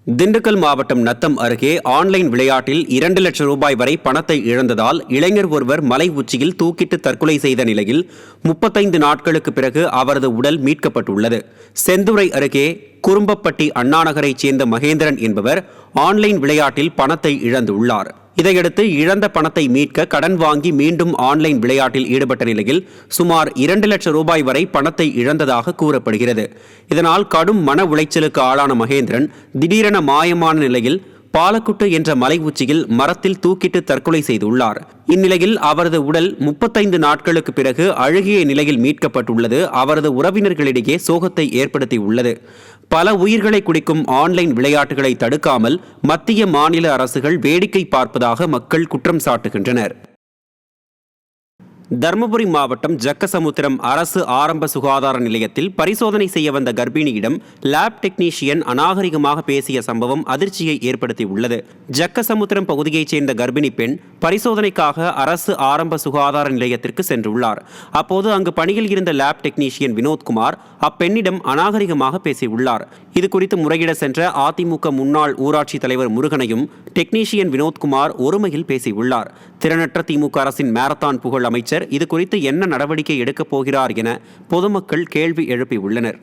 திண்டுக்கல் மாவட்டம் நத்தம் அருகே ஆன்லைன் விளையாட்டில் 2 லட்சம் ரூபாய் வரை பணத்தை இழந்ததால் இளைஞர் ஒருவர் மலை உச்சியில் தூக்கிட்டு தற்கொலை செய்த நிலையில் 35 நாட்களுக்கு பிறகு அவரது உடல் மீட்கப்பட்டுள்ளது. செந்துறை அருகே குறும்பப்பட்டி அண்ணாநகரைச் சேர்ந்த மகேந்திரன் என்பவர் ஆன்லைன் விளையாட்டில் பணத்தை இழந்துள்ளார். இதையடுத்து இழந்த பணத்தை மீட்க கடன் வாங்கி மீண்டும் ஆன்லைன் விளையாட்டில் ஈடுபட்ட நிலையில் சுமார் 2 லட்சம் ரூபாய் வரை பணத்தை இழந்ததாக கூறப்படுகிறது. இதனால் கடும் மன உளைச்சலுக்கு ஆளான மகேந்திரன் திடீரென மாயமான நிலையில் பாலக்குட்டு என்ற மலை உச்சியில் மரத்தில் தூக்கிட்டு தற்கொலை செய்துள்ளார். இந்நிலையில் அவரது உடல் 35 நாட்களுக்கு பிறகு அழுகிய நிலையில் மீட்கப்பட்டுள்ளது அவரது உறவினர்களிடையே சோகத்தை ஏற்படுத்தியுள்ளது. பல உயிர்களை குடிக்கும் ஆன்லைன் விளையாட்டுகளை தடுக்காமல் மத்திய மாநில அரசுகள் வேடிக்கை பார்ப்பதாக மக்கள் குற்றம் சாட்டுகின்றனர். தருமபுரி மாவட்டம் ஜக்கசமுத்திரம் அரசு ஆரம்ப சுகாதார நிலையத்தில் பரிசோதனை செய்ய வந்த கர்ப்பிணியிடம் லேப் டெக்னீஷியன் அநாகரிகமாக பேசிய சம்பவம் அதிர்ச்சியை ஏற்படுத்தியுள்ளது. ஜக்கசமுத்திரம் பகுதியைச் சேர்ந்த கர்ப்பிணி பெண் பரிசோதனைக்காக அரசு ஆரம்ப சுகாதார நிலையத்திற்கு சென்றுள்ளார். அப்போது அங்கு பணியில் இருந்த லேப் டெக்னீஷியன் வினோத்குமார் அப்பெண்ணிடம் அநாகரிகமாக பேசியுள்ளார். இதுகுறித்து முறையிட சென்ற அதிமுக முன்னாள் ஊராட்சி தலைவர் முருகனையும் டெக்னீஷியன் வினோத்குமார் ஒருமையில் பேசியுள்ளார். திறனற்ற திமுக அரசின் மாரத்தான் புகழ் அமைச்சர் இது குறித்து என்ன நடவடிக்கை எடுக்கப் போகிறார் என பொதுமக்கள் கேள்வி எழுப்பியுள்ளனர்.